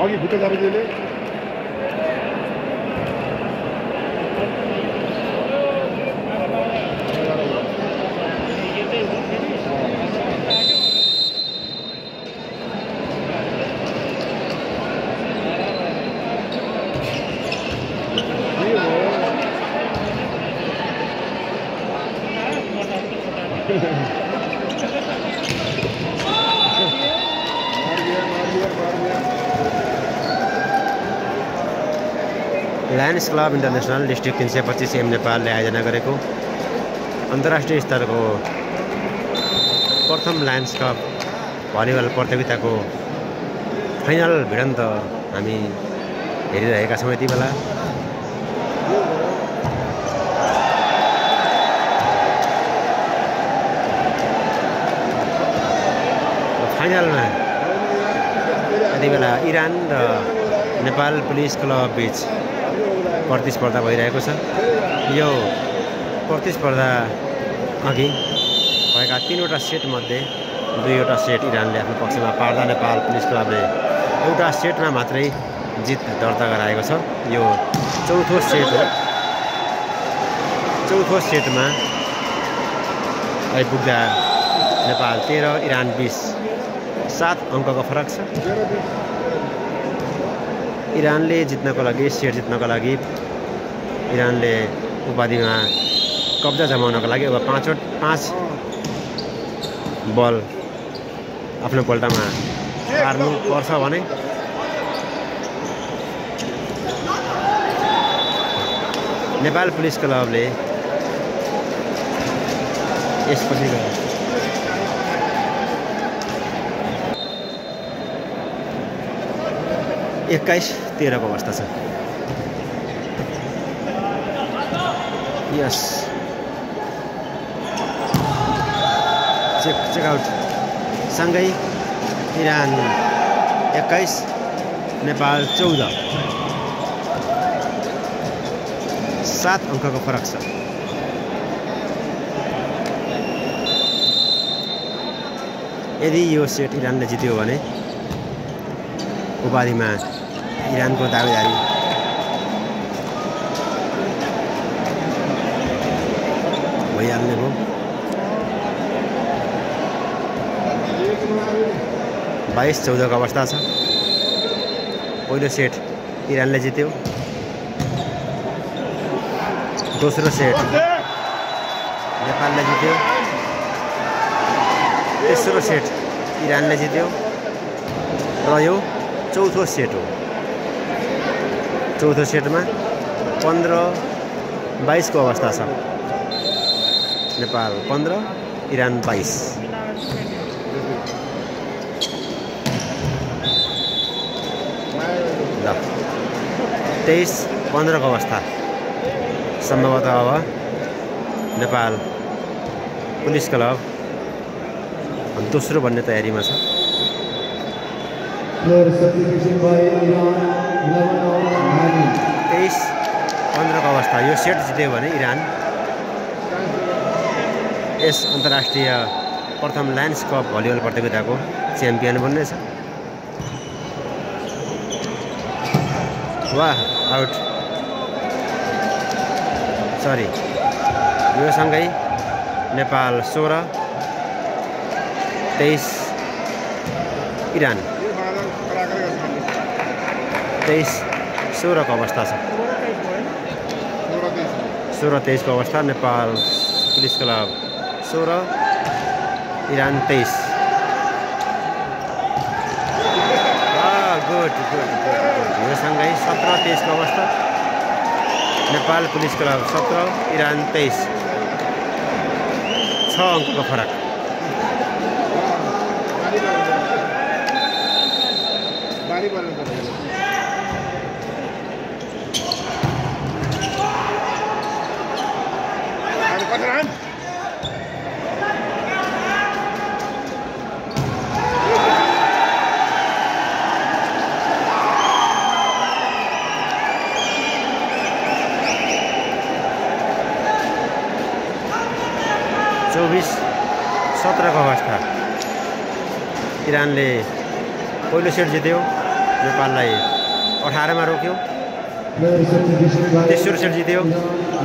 अघि भुटे जाबेले Lions club international district 325 M नेपालले आयोजना गरेको अन्तर्राष्ट्रिय स्तरको प्रथम लायन्स कप भलिबल प्रतियोगिताको फाइनल भिडन्त हामी हेरिरहेका छौँ यति बेला। फाइनलमा यति बेला इरान र नेपाल पुलिस क्लब बीच प्रतिस्पर्धा भइरहेको छ। यो प्रतिस्पर्धा अघि भएका 3वटा सेटमध्ये 2वटा सेट इरानले आफ्नो पक्षमा पार्दा नेपाल पुलिस क्लबले एउटा सेटमा मात्रै जित दर्ता गराएको छ। यो चौथो सेट हो। चौथो सेटमा आइपुग्दा नेपाल 13 इरान 20 7 अङ्कको फरक छ। इरानले जित्नको लागि सेट जित्नको लागि इरानले उपाधिमा कब्जा जमाउनको लागि अब 5 बल आफ्नो पल्टामा हार्नु पर्छ भने नेपाल पुलिस क्लबले यसपछि 21-13 को अवस्था छ। यस चेक आउट सँगै इरान 21 नेपाल 14 7 अङ्कको फरक छ। यदि यो सेट इरानले जित्यो भने उपाधिमा इरानको दावेदारी भइहाल्ने भयो। 22-14 को अवस्था छ। पहिलो सेट इरानले जित्यो। दोस्रो सेट नेपालले जित्यो। तेस्रो सेट इरानले जित्यो र यो चौथो सेट हो। चौथो सेटमा 15-22 को अवस्था छ। नेपाल 15 इरान 22। ल 23-15 को अवस्था सम्भवतः अब नेपाल पुलिस क्लब दोस्रो बन्ने तयारीमा छ। 23-15 को अवस्था। यो सेट जित्यो भने इरान यस अन्तर्राष्ट्रिय प्रथम लायन्स कप भलिबल प्रतियोगिताको च्याम्पियन बन्नेछ। वाह आउट सरी। यो सँगै नेपाल 16-23 इरान 23-16 को अवस्था छ। 16-23 को अवस्था। Nepal police club 16 Iran 23। Good good good. यो सँगै 17-23 को अवस्था। नेपाल पुलिस क्लब 17 इरान 23 6 अङ्कको फरक। 24-17 को अवस्था। इरानले पहिलो सेट जित्यो, नेपाललाई 18 मा रोक्यो। तेस्रो सेट जित्यो,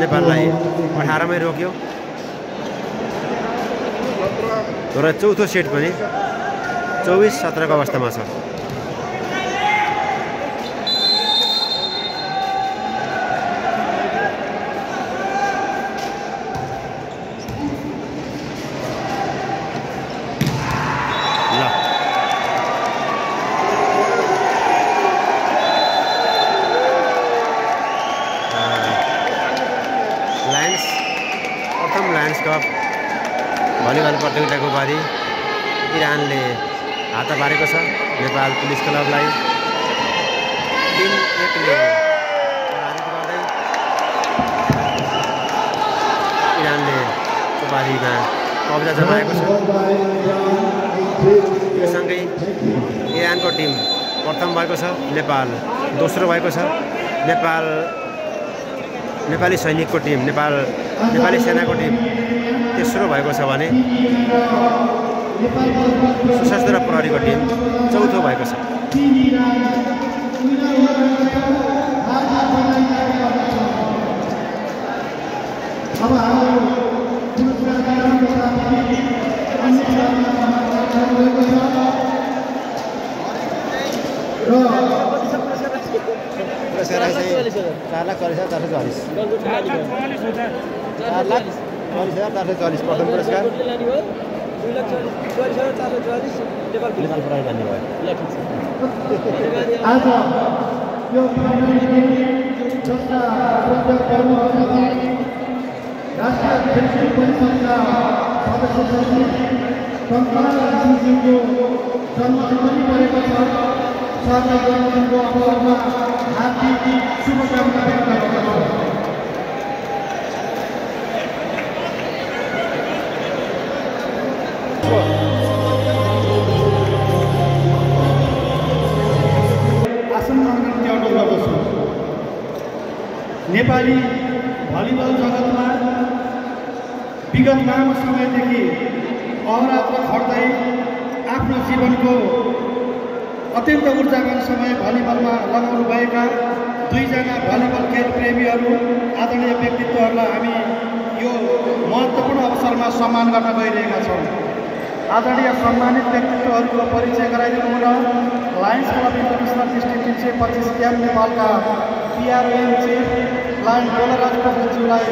नेपाललाई 18 मै रोक्यो। र चौथो सेट पनि 24-17 को अवस्थामा छ। लायन्स कप भलिबल प्रतियोगिताको उपाधि इरानले हात पारेको छ नेपाल पुलिस क्लबलाई 3-1 ले पराजित गर्दै इरानले उपाधिमा कब्जा जमाएको छ। यो सँगै इरानको टिम प्रथम भएको छ, नेपाल दोस्रो भएको छ। नेपाली सैनिकको टिम नेपाली सेनाको टिम तेस्रो भएको छ भने सशस्त्र प्रहरीको टिम चौथो भएको छ। पुरस्कार चाहिँ 4,40,444 4,40,444 प्रथम पुरस्कार। 2,44,444 नेपाल प्रहरी जान्ने भयो। आज यो जस्ता राष्ट्रिय खेलकुद परिषदका सदस्य सचिव टङ्कलाल सिंहजीको जन्मदिन पनि परेको छ। उहाँका जन्मदिनको अवसरमा हार्दिक शुभकामना व्यक्त गर्दछु। नेपाली भलिबल जगतमा विगत लामो समयदेखि अहोरात्र खट्दै आफ्नो जीवनको अत्यन्त ऊर्जावान समय भलिबलमा लगाउनु भएका दुईजना भलिबल खेल प्रेमीहरू आदरणीय व्यक्तित्वहरूलाई हामी यो महत्त्वपूर्ण अवसरमा सम्मान गर्न गइरहेका छौँ। आदरणीय सम्मानित व्यक्तित्वहरूको परिचय गराइदिनु हुन lions club international district 325 camp नेपालका PROM चीफ लायन बोलराज पोखरेलज्यूलाई